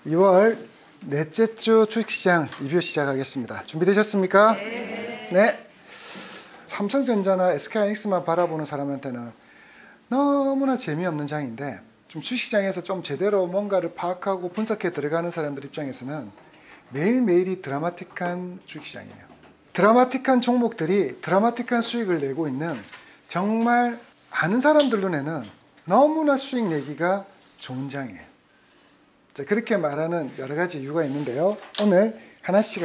2월 넷째 주 주식시장 리뷰 시작하겠습니다. 준비되셨습니까? 네. 삼성전자나 SK하이닉스만 바라보는 사람한테는 너무나 재미없는 장인데 좀 주식시장에서 좀 제대로 뭔가를 파악하고 분석해 들어가는 사람들 입장에서는 매일매일이 드라마틱한 주식시장이에요. 드라마틱한 종목들이 드라마틱한 수익을 내고 있는 정말 아는 사람들 눈에는 너무나 수익 내기가 좋은 장이에요. 자, 그렇게 말하는 여러 가지 이유가 있는데요. 오늘 하나씩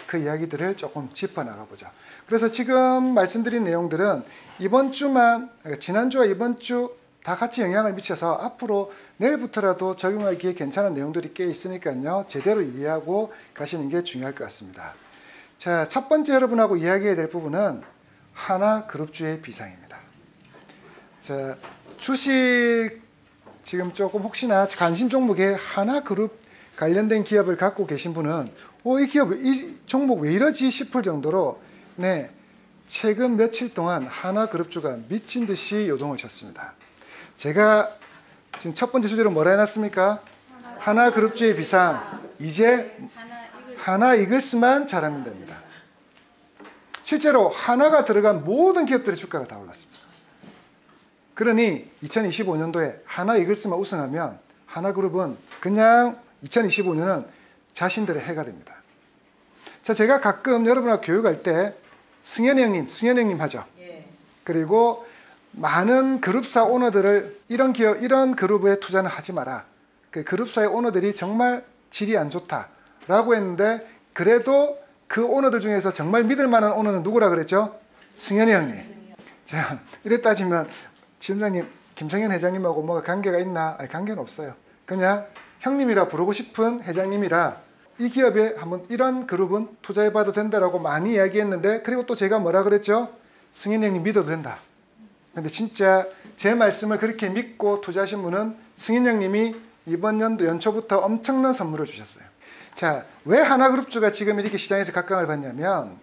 그 이야기들을 조금 짚어나가보죠. 그래서 지금 말씀드린 내용들은 이번 주만, 지난주와 이번 주 다 같이 영향을 미쳐서 앞으로 내일부터라도 적용하기에 괜찮은 내용들이 꽤 있으니까요. 제대로 이해하고 가시는 게 중요할 것 같습니다. 자, 첫 번째 여러분하고 이야기해야 될 부분은 하나그룹주의 비상입니다. 자, 주식 지금 조금 혹시나 관심 종목에 하나그룹 관련된 기업을 갖고 계신 분은 이 기업, 이 종목 왜 이러지 싶을 정도로 네, 최근 며칠 동안 하나그룹주가 미친 듯이 요동을 쳤습니다. 제가 지금 첫 번째 주제로 뭐라 해놨습니까? 하나그룹주의 비상. 이제 하나이글스만 잘하면 됩니다. 실제로 하나가 들어간 모든 기업들의 주가가 다 올랐습니다. 그러니 2025년도에 하나이글스만 우승하면 하나그룹은 그냥 2025년은 자신들의 해가 됩니다. 자, 제가 가끔 여러분하고 교육할 때 승현이 형님 하죠. 예. 그리고 많은 그룹사 오너들을 이런 기업, 이런 그룹에 투자는 하지 마라. 그 그룹사의 오너들이 정말 질이 안 좋다라고 했는데 그래도 그 오너들 중에서 정말 믿을 만한 오너는 누구라 그랬죠? 승현이 형님. 자, 이래 따지면 지점장님, 김성현 회장님하고 뭐가 관계가 있나? 아니, 관계는 없어요. 그냥 형님이라 부르고 싶은 회장님이라 이 기업에 한번 이런 그룹은 투자해봐도 된다라고 많이 이야기했는데 그리고 또 제가 뭐라 그랬죠? 승현 형님 믿어도 된다. 근데 진짜 제 말씀을 그렇게 믿고 투자하신 분은 승현 형님이 이번 연도 연초부터 엄청난 선물을 주셨어요. 자, 왜 하나그룹주가 지금 이렇게 시장에서 각광을 받냐면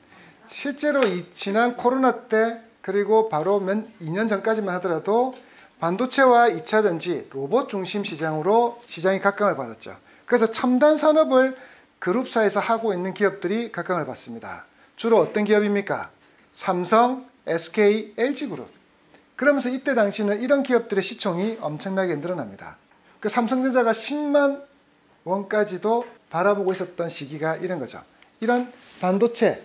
실제로 이 지난 코로나 때 그리고 바로 2년 전까지만 하더라도 반도체와 2차전지, 로봇 중심 시장으로 시장이 각광을 받았죠. 그래서 첨단 산업을 그룹사에서 하고 있는 기업들이 각광을 받습니다. 주로 어떤 기업입니까? 삼성, SK, LG그룹. 그러면서 이때 당시는 이런 기업들의 시총이 엄청나게 늘어납니다. 그 삼성전자가 10만 원까지도 바라보고 있었던 시기가 이런 거죠. 이런 반도체,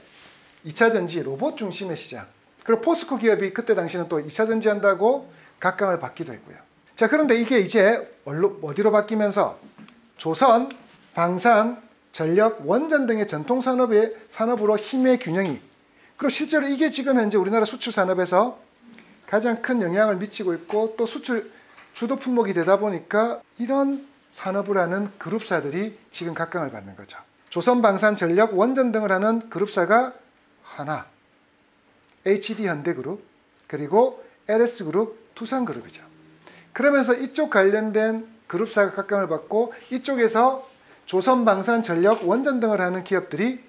2차전지, 로봇 중심의 시장. 그리고 포스코 기업이 그때 당시는 또 2차전지 한다고 각광을 받기도 했고요. 자, 그런데 이게 이제 어디로 바뀌면서 조선, 방산, 전력, 원전 등의 산업으로 힘의 균형이 그리고 실제로 이게 지금 현재 우리나라 수출 산업에서 가장 큰 영향을 미치고 있고 또 수출 주도 품목이 되다 보니까 이런 산업을 하는 그룹사들이 지금 각광을 받는 거죠. 조선, 방산, 전력, 원전 등을 하는 그룹사가 하나, HD현대그룹, 그리고 LS그룹, 두산그룹이죠. 그러면서 이쪽 관련된 그룹사가 각광을 받고 이쪽에서 조선, 방산, 전력, 원전 등을 하는 기업들이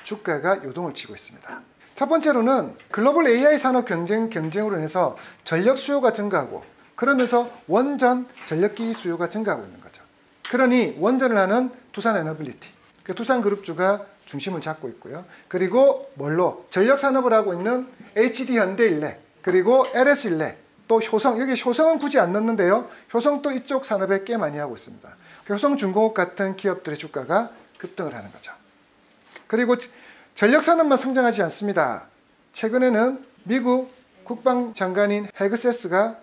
주가가 요동을 치고 있습니다. 첫 번째로는 글로벌 AI 산업 경쟁으로 인해서 전력 수요가 증가하고 그러면서 원전 전력기기 수요가 증가하고 있는 거죠. 그러니 원전을 하는 두산에너빌리티, 두산그룹주가 중심을 잡고 있고요. 그리고 전력 산업을 하고 있는 HD현대일렉, 그리고 LS일렉, 또 효성, 여기 효성은 굳이 안 넣는데요. 효성도 이쪽 산업에 꽤 많이 하고 있습니다. 효성중공업 같은 기업들의 주가가 급등을 하는 거죠. 그리고 전력 산업만 성장하지 않습니다. 최근에는 미국 국방장관인 헤그세스가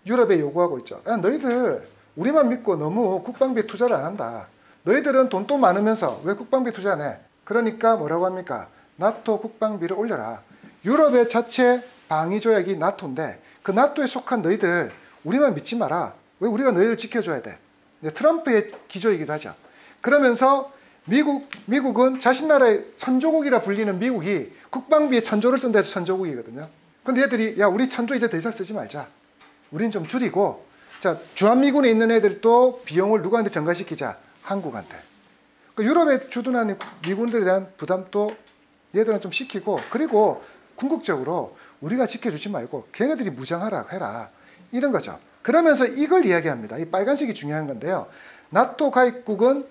유럽에 요구하고 있죠. 야, 너희들 우리만 믿고 너무 국방비에 투자를 안 한다. 너희들은 돈도 많으면서 왜 국방비에 투자 안 해? 그러니까 뭐라고 합니까? 나토 국방비를 올려라. 유럽의 자체 방위조약이 나토인데 그 나토에 속한 너희들 우리만 믿지 마라. 왜 우리가 너희를 지켜줘야 돼? 트럼프의 기조이기도 하죠. 그러면서 미국은 자신 나라의 천조국이라 불리는 미국이 국방비에 천조를 쓴다 해서 천조국이거든요. 근데 얘들이 야, 우리 천조 이제 더 이상 쓰지 말자. 우린 좀 줄이고 자, 주한미군에 있는 애들도 비용을 누구한테 전가시키자. 한국한테. 유럽에 주둔하는 미군들에 대한 부담도 얘들은 좀 시키고 그리고 궁극적으로 우리가 지켜주지 말고 걔네들이 무장하라 해라. 이런 거죠. 그러면서 이걸 이야기합니다. 이 빨간색이 중요한 건데요. 나토 가입국은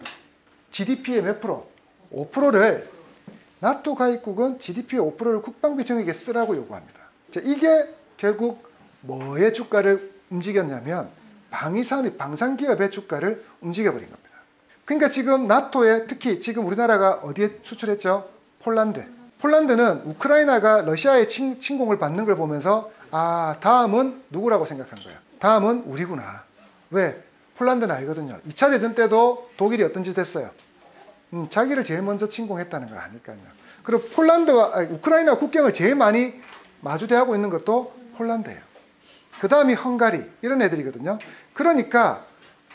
GDP의 몇 프로? 5%를 나토 가입국은 GDP의 5%를 국방비 정액에 쓰라고 요구합니다. 자, 이게 결국 뭐의 주가를 움직였냐면 방위산업, 방산기업의 주가를 움직여버린 겁니다. 그러니까 지금 나토에 특히 지금 우리나라가 어디에 수출했죠? 폴란드. 폴란드는 우크라이나가 러시아의 침공을 받는 걸 보면서 아, 다음은 누구라고 생각한 거예요? 다음은 우리구나. 왜? 폴란드는 알거든요. 2차 대전 때도 독일이 어떤 짓 했어요? 자기를 제일 먼저 침공했다는 걸 아니까요. 그리고 우크라이나 국경을 제일 많이 마주대하고 있는 것도 폴란드예요. 그 다음이 헝가리, 이런 애들이거든요. 그러니까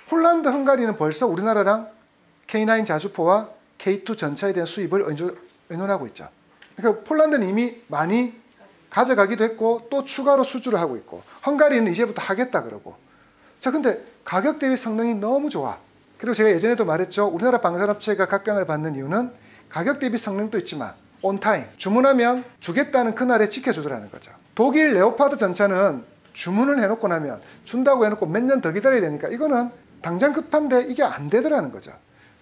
폴란드, 헝가리는 벌써 우리나라랑 K9 자주포와 K2 전차에 대한 수입을 의논하고 있죠. 그러니까 폴란드는 이미 많이 가져가기도 했고 또 추가로 수주를 하고 있고, 헝가리는 이제부터 하겠다 그러고. 자, 근데 가격 대비 성능이 너무 좋아. 그리고 제가 예전에도 말했죠. 우리나라 방산업체가 각광을 받는 이유는 가격 대비 성능도 있지만 온타임, 주문하면 주겠다는 그날에 지켜주더라는 거죠. 독일 레오파드 전차는 주문을 해놓고 나면 준다고 해놓고 몇 년 더 기다려야 되니까 이거는 당장 급한데 이게 안 되더라는 거죠.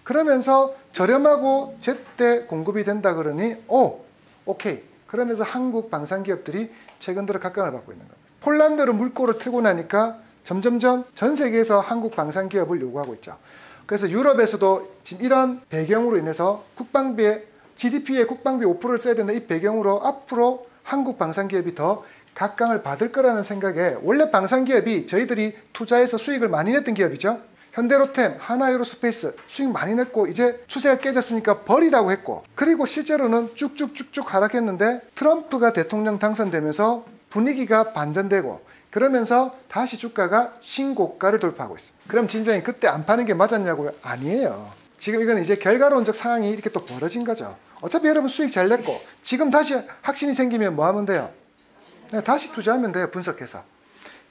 그러면서 저렴하고 제때 공급이 된다 그러니 오케이. 그러면서 한국 방산기업들이 최근 들어 각광을 받고 있는 겁니다. 폴란드로 물꼬를 틀고 나니까 점점점 전 세계에서 한국 방산기업을 요구하고 있죠. 그래서 유럽에서도 지금 이런 배경으로 인해서 국방비에 GDP에 국방비 5%를 써야 된다, 이 배경으로 앞으로 한국 방산기업이 더 각광을 받을 거라는 생각에, 원래 방산기업이 저희들이 투자해서 수익을 많이 냈던 기업이죠. 현대로템, 하나에로스페이스 수익 많이 냈고 이제 추세가 깨졌으니까 버리라고 했고, 그리고 실제로는 쭉쭉쭉쭉 하락했는데 트럼프가 대통령 당선되면서 분위기가 반전되고 그러면서 다시 주가가 신고가를 돌파하고 있습니다. 그럼 진정이 그때 안 파는 게 맞았냐고요? 아니에요. 지금 이건 이제 결과론적 상황이 이렇게 또 벌어진 거죠. 어차피 여러분 수익 잘 냈고 지금 다시 확신이 생기면 뭐 하면 돼요? 다시 투자하면 돼요. 분석해서.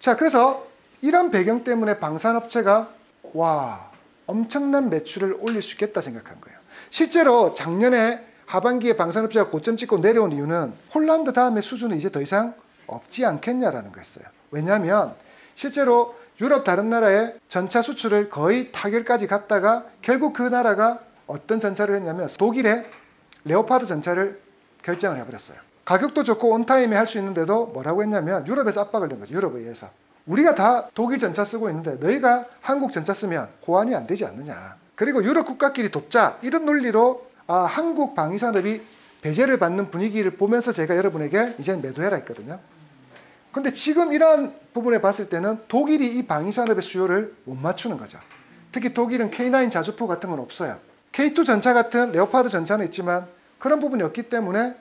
자, 그래서 이런 배경 때문에 방산업체가 와, 엄청난 매출을 올릴 수 있겠다 생각한 거예요. 실제로 작년에 하반기에 방산업체가 고점 찍고 내려온 이유는 폴란드 다음에 수준은 이제 더 이상 없지 않겠냐라는 거였어요. 왜냐하면 실제로 유럽 다른 나라의 전차 수출을 거의 타결까지 갔다가 결국 그 나라가 어떤 전차를 했냐면 독일의 레오파드 전차를 결정을 해버렸어요. 가격도 좋고 온타임에 할 수 있는데도 뭐라고 했냐면 유럽에서 압박을 낸 거죠. 유럽에 의해서. 우리가 다 독일 전차 쓰고 있는데 너희가 한국 전차 쓰면 호환이 안 되지 않느냐. 그리고 유럽 국가끼리 돕자. 이런 논리로 한국 방위산업이 배제를 받는 분위기를 보면서 제가 여러분에게 이제는 매도해라 했거든요. 근데 지금 이러한 부분에 봤을 때는 독일이 이 방위산업의 수요를 못 맞추는 거죠. 특히 독일은 K9 자주포 같은 건 없어요. K2 전차 같은 레오파드 전차는 있지만 그런 부분이 없기 때문에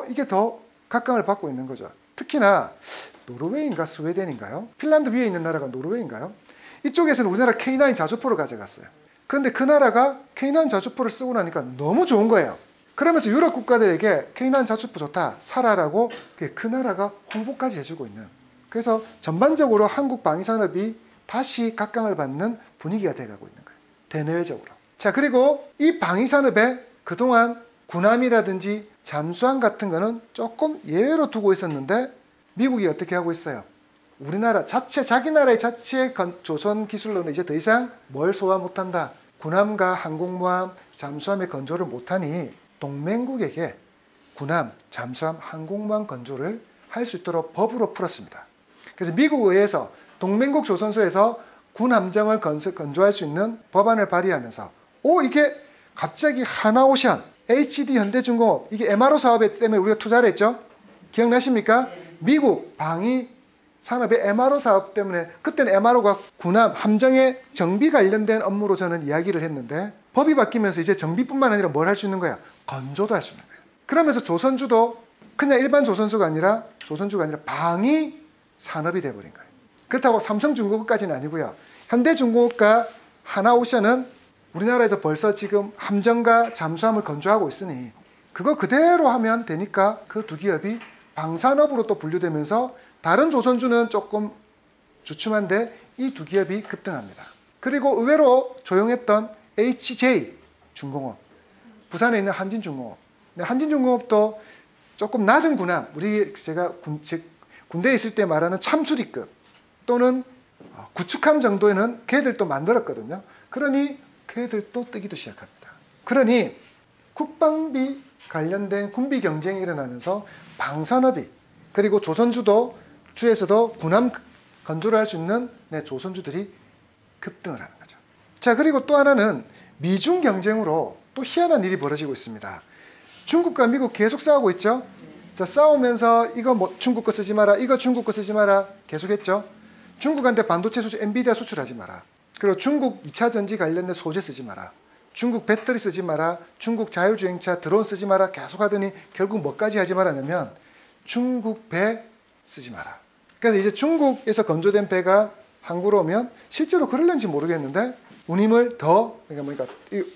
이게 더 각광을 받고 있는 거죠. 특히나 노르웨이인가 스웨덴인가요? 핀란드 위에 있는 나라가 노르웨이인가요? 이쪽에서는 우리나라 K9 자주포를 가져갔어요. 그런데 그 나라가 K9 자주포를 쓰고 나니까 너무 좋은 거예요. 그러면서 유럽 국가들에게 K9 자주포 좋다, 사라라고 그 나라가 홍보까지 해주고 있는. 그래서 전반적으로 한국 방위산업이 다시 각광을 받는 분위기가 돼가고 있는 거예요. 대내외적으로. 자, 그리고 이 방위산업에 그동안 군함이라든지 잠수함 같은 거는 조금 예외로 두고 있었는데 미국이 어떻게 하고 있어요? 우리나라 자기 나라의 자체 조선 기술로는 이제 더 이상 뭘 소화 못한다. 군함과 항공모함, 잠수함의 건조를 못하니 동맹국에게 군함, 잠수함, 항공모함 건조를 할 수 있도록 법으로 풀었습니다. 그래서 미국 의회에서 동맹국 조선소에서 군함정을 건조할 수 있는 법안을 발의하면서 이게 갑자기 하나오션, HD 현대중공업, 이게 MRO 사업에 때문에 우리가 투자를 했죠? 기억나십니까? 미국 방위 산업의 MRO 사업 때문에, 그때는 MRO가 군함, 함정의 정비 관련된 업무로 저는 이야기를 했는데 법이 바뀌면서 이제 정비뿐만 아니라 뭘 할 수 있는 거야? 건조도 할 수 있는 거야. 그러면서 조선주도 그냥 일반 조선주가 아니라 방위 산업이 돼버린 거예요. 그렇다고 삼성중공업까지는 아니고요. 현대중공업과 하나오션은 우리나라에도 벌써 지금 함정과 잠수함을 건조하고 있으니 그거 그대로 하면 되니까 그 두 기업이 방산업으로 또 분류되면서 다른 조선주는 조금 주춤한데 이 두 기업이 급등합니다. 그리고 의외로 조용했던 HJ 중공업, 부산에 있는 한진중공업. 한진중공업도 조금 낮은 군함, 제가 군대에 있을 때 말하는 참수리급 또는 구축함 정도에는 걔들도 만들었거든요. 그러니 걔들도 뜨기도 시작합니다. 그러니 국방비 관련된 군비 경쟁이 일어나면서 방산업이, 그리고 조선주도 주에서도 군함 건조를 할 수 있는 조선주들이 급등을 하는 거죠. 자, 그리고 또 하나는 미중 경쟁으로 또 희한한 일이 벌어지고 있습니다. 중국과 미국 계속 싸우고 있죠. 자, 싸우면서 이거 뭐 중국 거 쓰지 마라, 이거 중국 거 쓰지 마라 계속했죠. 중국한테 반도체 수출, 엔비디아 수출하지 마라. 그리고 중국 2차 전지 관련된 소재 쓰지 마라. 중국 배터리 쓰지 마라. 중국 자율주행차 드론 쓰지 마라. 계속 하더니 결국 뭐까지 하지 말라냐면 중국 배 쓰지 마라. 그래서 이제 중국에서 건조된 배가 한국으로 오면 실제로 그럴는지 모르겠는데 운임을 더, 그러니까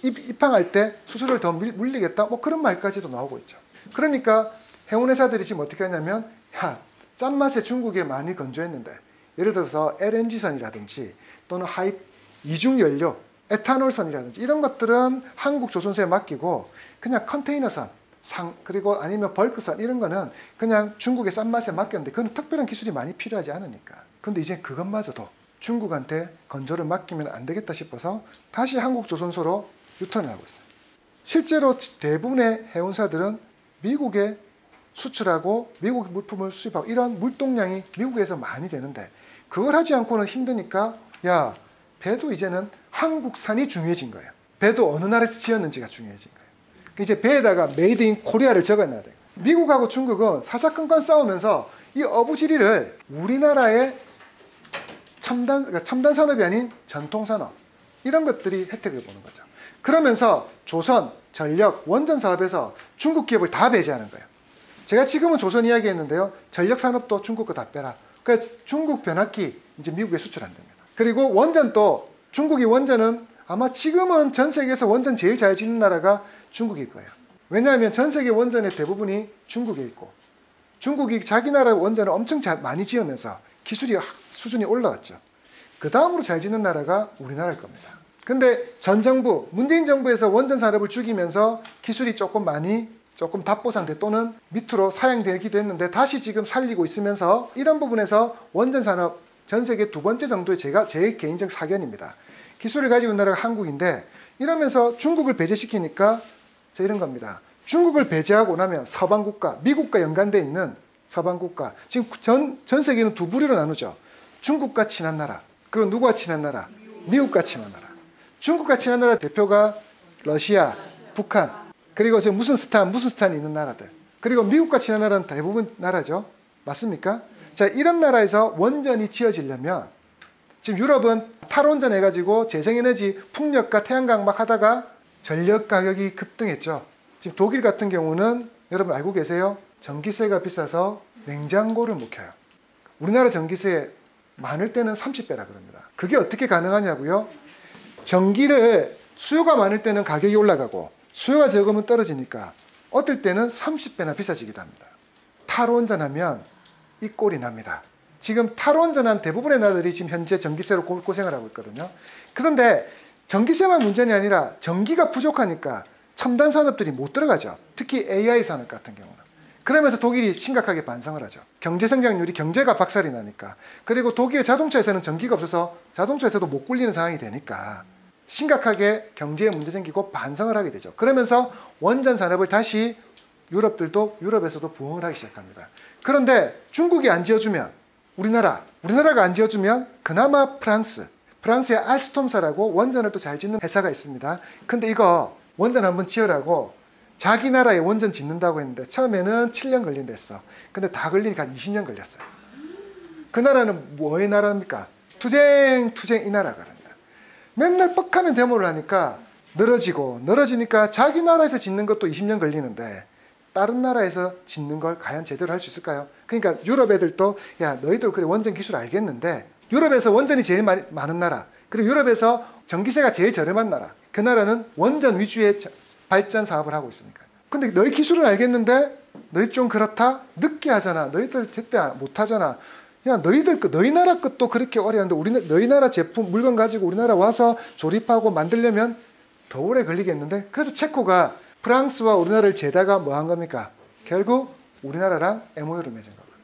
입항할 때 수수료를 더 물리겠다, 뭐 그런 말까지도 나오고 있죠. 그러니까 해운회사들이 지금 어떻게 하냐면, 야, 싼 맛에 중국에 많이 건조했는데, 예를 들어서 LNG선이라든지 또는 이중연료, 에탄올선이라든지 이런 것들은 한국 조선소에 맡기고 그냥 컨테이너선, 그리고 아니면 벌크선 이런 거는 그냥 중국의 싼 맛에 맡겼는데 그건 특별한 기술이 많이 필요하지 않으니까. 근데 이제 그것마저도 중국한테 건조를 맡기면 안 되겠다 싶어서 다시 한국 조선소로 유턴을 하고 있어요. 실제로 대부분의 해운사들은 미국에 수출하고 미국 물품을 수입하고 이런 물동량이 미국에서 많이 되는데 그걸 하지 않고는 힘드니까, 야, 배도 이제는 한국산이 중요해진 거예요. 배도 어느 나라에서 지었는지가 중요해진 거예요. 이제 배에다가 메이드 인 코리아를 적어놔야 돼요. 미국하고 중국은 사사건건 싸우면서 이 어부지리를 우리나라의 첨단 산업이 아닌 전통 산업, 이런 것들이 혜택을 보는 거죠. 그러면서 조선, 전력, 원전 사업에서 중국 기업을 다 배제하는 거예요. 제가 지금은 조선 이야기 했는데요. 전력 산업도 중국 거 다 빼라. 그래서 중국 변압기 이제 미국에 수출 안 됩니다. 그리고 원전도 중국이 원전은 아마 지금은 전 세계에서 원전 제일 잘 짓는 나라가 중국일 거예요. 왜냐하면 전 세계 원전의 대부분이 중국에 있고 중국이 자기 나라 원전을 엄청 많이 지으면서 기술이 수준이 올라갔죠. 그 다음으로 잘 짓는 나라가 우리나라일 겁니다. 근데 전 정부, 문재인 정부에서 원전 산업을 죽이면서 기술이 조금 답보 상태 또는 밑으로 사양되기도 했는데 다시 지금 살리고 있으면서 이런 부분에서 원전 산업 전 세계 두 번째 정도의 제 개인적 사견입니다. 기술을 가지고 있는 나라가 한국인데 이러면서 중국을 배제시키니까 이런 겁니다. 중국을 배제하고 나면 서방 국가, 미국과 연관되어 있는 서방 국가, 지금 전 세계는 두 부류로 나누죠. 중국과 친한 나라, 그리고 누구와 친한 나라? 미국과 친한 나라. 중국과 친한 나라 대표가 러시아, 북한, 그리고 지금 무슨 스탄이 있는 나라들. 그리고 미국과 친한 나라는 대부분 나라죠. 맞습니까? 자, 이런 나라에서 원전이 지어지려면 지금 유럽은 탈원전 해가지고 재생에너지, 풍력과 태양광 막 하다가 전력 가격이 급등했죠. 지금 독일 같은 경우는 여러분 알고 계세요? 전기세가 비싸서 냉장고를 못 켜요. 우리나라 전기세 많을 때는 30배라 그럽니다. 그게 어떻게 가능하냐고요? 전기를 수요가 많을 때는 가격이 올라가고 수요가 적으면 떨어지니까 어떨 때는 30배나 비싸지기도 합니다. 탈원전하면 이 꼴이 납니다. 지금 탈원전한 대부분의 나라들이 지금 현재 전기세로 고생을 하고 있거든요. 그런데 전기세만 문제는 아니라 전기가 부족하니까 첨단 산업들이 못 들어가죠. 특히 AI 산업 같은 경우는. 그러면서 독일이 심각하게 반성을 하죠. 경제 성장률이 경제가 박살이 나니까. 그리고 독일의 자동차에서는 전기가 없어서 자동차에서도 못 굴리는 상황이 되니까 심각하게 경제에 문제 생기고 반성을 하게 되죠. 그러면서 원전 산업을 다시 유럽에서도 부흥을 하기 시작합니다. 그런데 중국이 안 지어주면 우리나라가 안 지어주면 그나마 프랑스의 알스톰사라고 원전을 또 잘 짓는 회사가 있습니다. 근데 이거 원전 한번 지으라고 자기 나라에 원전 짓는다고 했는데 처음에는 7년 걸린다 했어. 근데 다 걸리니까 한 20년 걸렸어요. 그 나라는 뭐의 나라입니까? 투쟁 이 나라거든요. 맨날 뻑하면 데모를 하니까 늘어지니까 자기 나라에서 짓는 것도 20년 걸리는데 다른 나라에서 짓는 걸 과연 제대로 할 수 있을까요? 그러니까 유럽 애들도 야, 너희들 그래 원전 기술 알겠는데 유럽에서 원전이 제일 많은 나라, 그리고 유럽에서 전기세가 제일 저렴한 나라, 그 나라는 원전 위주의 발전 사업을 하고 있으니까. 근데 너희 기술은 알겠는데 너희 좀 그렇다? 늦게 하잖아. 너희들 제때 못 하잖아. 야, 너희 나라 것도 그렇게 어려운데 너희 나라 제품 물건 가지고 우리나라 와서 조립하고 만들려면 더 오래 걸리겠는데. 그래서 체코가 프랑스와 우리나라를 재다가 뭐 한 겁니까? 결국 우리나라랑 MOU를 맺은 거거든요.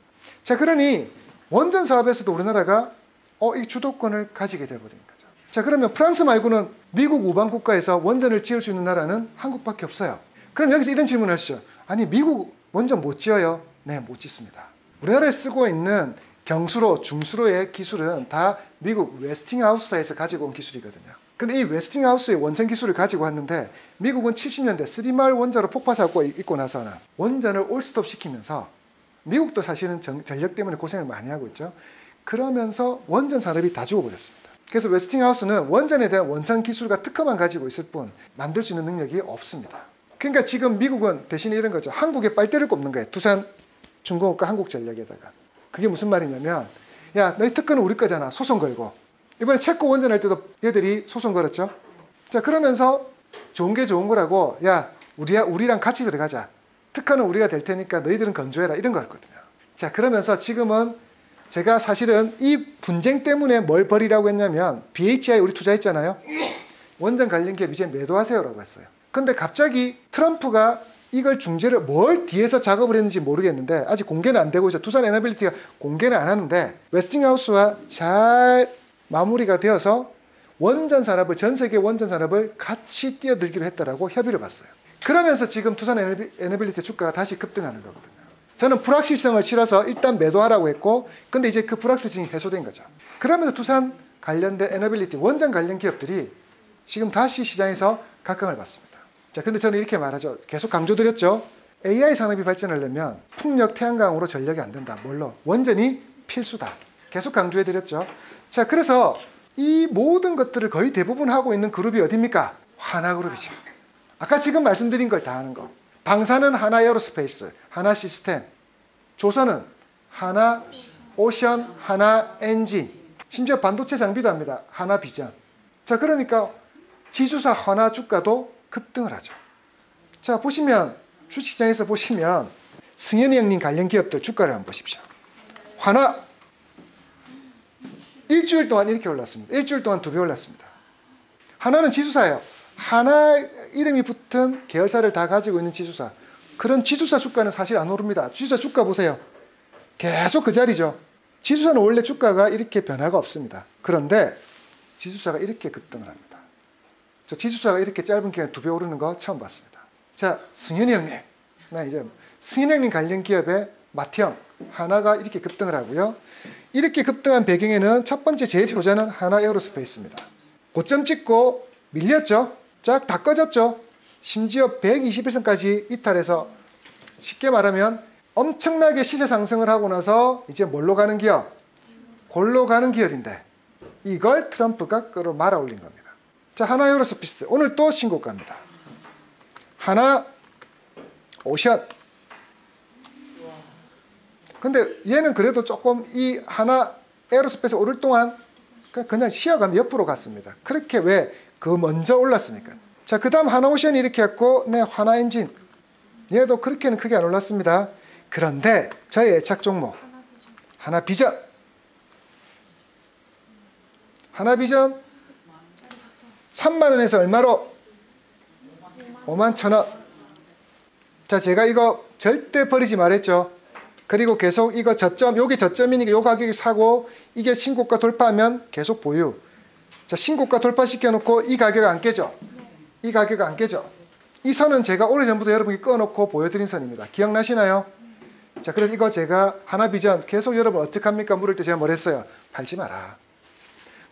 자, 그러니 원전 사업에서도 우리나라가 이 주도권을 가지게 돼버린 거죠. 자, 그러면 프랑스 말고는 미국 우방 국가에서 원전을 지을 수 있는 나라는 한국밖에 없어요. 그럼 여기서 이런 질문을 하시죠. 아니, 미국 원전 못 지어요? 네, 못 짓습니다. 우리나라에 쓰고 있는 경수로, 중수로의 기술은 다 미국 웨스팅하우스사에서 가지고 온 기술이거든요. 근데 이 웨스팅하우스의 원전 기술을 가지고 왔는데 미국은 70년대 쓰리마을 원자로 폭파 사고가 있고 나서는 원전을 올스톱 시키면서 미국도 사실은 전력 때문에 고생을 많이 하고 있죠. 그러면서 원전 산업이 다 죽어버렸습니다. 그래서 웨스팅하우스는 원전에 대한 원천 기술과 특허만 가지고 있을 뿐 만들 수 있는 능력이 없습니다. 그러니까 지금 미국은 대신에 이런 거죠. 한국에 빨대를 꼽는 거예요. 두산 중공업과 한국전력에다가. 그게 무슨 말이냐면, 야, 너희 특허는 우리 거잖아. 소송 걸고. 이번에 체코 원전할 때도 얘들이 소송 걸었죠. 자, 그러면서 좋은 게 좋은 거라고, 야, 우리랑 같이 들어가자. 특허는 우리가 될 테니까 너희들은 건조해라. 이런 거였거든요. 자, 그러면서 지금은 제가 사실은 이 분쟁 때문에 뭘 벌이라고 했냐면, BHI 우리 투자했잖아요. 원전 관련 기업 이제 매도하세요라고 했어요. 근데 갑자기 트럼프가 이걸 중재를 뭘 뒤에서 작업을 했는지 모르겠는데 아직 공개는 안 되고 있어요. 두산 에너빌리티가 공개는 안 하는데 웨스팅하우스와 잘 마무리가 되어서 원전 산업을, 전 세계 원전 산업을 같이 뛰어들기로 했다라고 협의를 봤어요. 그러면서 지금 두산 에너빌리티 주가가 다시 급등하는 거거든요. 저는 불확실성을 실어서 일단 매도하라고 했고, 근데 이제 그 불확실성이 해소된 거죠. 그러면서 두산 관련된 에너빌리티 원전 관련 기업들이 지금 다시 시장에서 각광을 받습니다. 자, 근데 저는 이렇게 말하죠. 계속 강조드렸죠. AI 산업이 발전하려면 풍력, 태양광으로 전력이 안 된다. 뭘로? 원전이 필수다. 계속 강조해드렸죠. 자, 그래서 이 모든 것들을 거의 대부분 하고 있는 그룹이 어디입니까? 하나그룹이죠. 아까 지금 말씀드린 걸 다 하는 거. 방사는 하나에어로스페이스, 하나시스템. 조선은 하나오션, 하나엔진. 심지어 반도체 장비도 합니다. 하나비전. 자, 그러니까 지주사 하나 주가도 급등을 하죠. 자, 보시면 주식시장에서 보시면 승현이 형님 관련 기업들 주가를 한번 보십시오. 하나 일주일 동안 이렇게 올랐습니다. 일주일 동안 2배 올랐습니다. 하나는 지주사예요. 하나 이름이 붙은 계열사를 다 가지고 있는 지주사. 그런 지주사 주가는 사실 안 오릅니다. 지주사 주가 보세요. 계속 그 자리죠. 지주사는 원래 주가가 이렇게 변화가 없습니다. 그런데 지주사가 이렇게 급등을 합니다. 저 지주사가 이렇게 짧은 기간에 2배 오르는 거 처음 봤습니다. 자, 승현이 형님. 나 이제 승현이 형님 관련 기업의 맏형 하나가 이렇게 급등을 하고요. 이렇게 급등한 배경에는 첫 번째 제일 효자는 하나에어로스페이스입니다. 고점 찍고 밀렸죠. 쫙 다 꺼졌죠. 심지어 121선까지 이탈해서 쉽게 말하면 엄청나게 시세 상승을 하고 나서 이제 뭘로 가는 기업? 골로 가는 기업인데 이걸 트럼프가 끌어 말아 올린 겁니다. 자, 하나에어로스페이스 오늘 또 신고가입니다. 하나오션. 근데 얘는 그래도 조금 이 하나에어로스페이스 오를 동안 그냥 쉬어가면 옆으로 갔습니다. 그렇게 왜? 그 먼저 올랐으니까. 자, 그 다음 하나오션이 이렇게 했고, 네, 하나엔진. 얘도 그렇게는 크게 안 올랐습니다. 그런데 저의 애착 종목 하나비전. 하나비전 3만원에서 얼마로? 51,000원. 자, 제가 이거 절대 버리지 말랬죠. 그리고 계속 이거 저점, 여기 저점이니까 요 가격에 사고 이게 신고가 돌파하면 계속 보유. 자, 신고가 돌파시켜 놓고 이 가격 안 깨져. 이 가격 안 깨져. 이 선은 제가 오래전부터 여러분께 꺼놓고 보여드린 선입니다. 기억나시나요? 자, 그래서 이거 제가 하나비전 계속 여러분 어떡합니까? 물을 때 제가 뭘 했어요? 팔지 마라.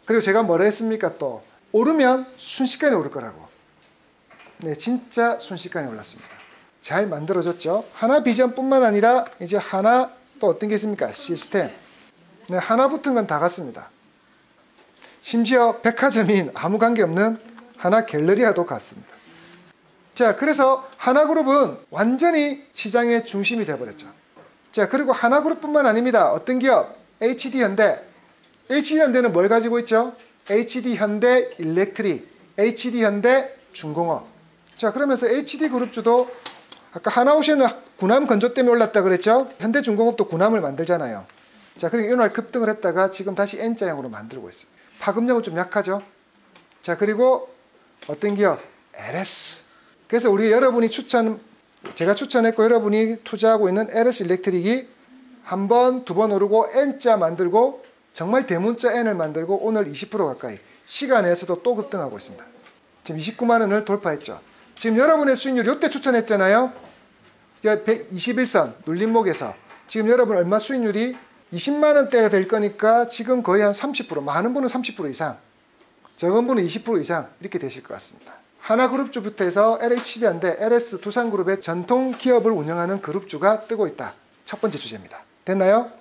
그리고 제가 뭘 했습니까? 또 오르면 순식간에 오를 거라고. 네, 진짜 순식간에 올랐습니다. 잘 만들어졌죠. 하나비전뿐만 아니라 이제 하나 또 어떤 게 있습니까? 시스템. 네, 하나 붙은 건 다 같습니다. 심지어 백화점인 아무 관계없는 하나 갤러리아도 같습니다. 자, 그래서 하나그룹은 완전히 시장의 중심이 되어버렸죠. 자, 그리고 하나그룹뿐만 아닙니다. 어떤 기업? HD현대. HD현대는 뭘 가지고 있죠? HD현대 일렉트릭, HD현대 중공업. 자, 그러면서 HD그룹주도 아까 하나오션은 군함 건조 때문에 올랐다 그랬죠? 현대중공업도 군함을 만들잖아요. 자, 그리고 이날 급등을 했다가 지금 다시 N자형으로 만들고 있어요. 파급력은 좀 약하죠? 자, 그리고 어떤 기업? LS. 그래서 우리 여러분이 제가 추천했고 여러분이 투자하고 있는 LS 일렉트릭이 한 번, 두 번 오르고 N자 만들고 정말 대문자 N을 만들고 오늘 20% 가까이 시간 내에서도 또 급등하고 있습니다. 지금 29만 원을 돌파했죠. 지금 여러분의 수익률 이때 추천했잖아요. 121선 눌림목에서 지금 여러분 얼마 수익률이 20만 원대가 될 거니까 지금 거의 한 30%, 많은 분은 30% 이상, 적은 분은 20% 이상 이렇게 되실 것 같습니다. 하나그룹주부터 해서 LHD인데 LS 두산그룹의 전통 기업을 운영하는 그룹주가 뜨고 있다. 첫 번째 주제입니다. 됐나요?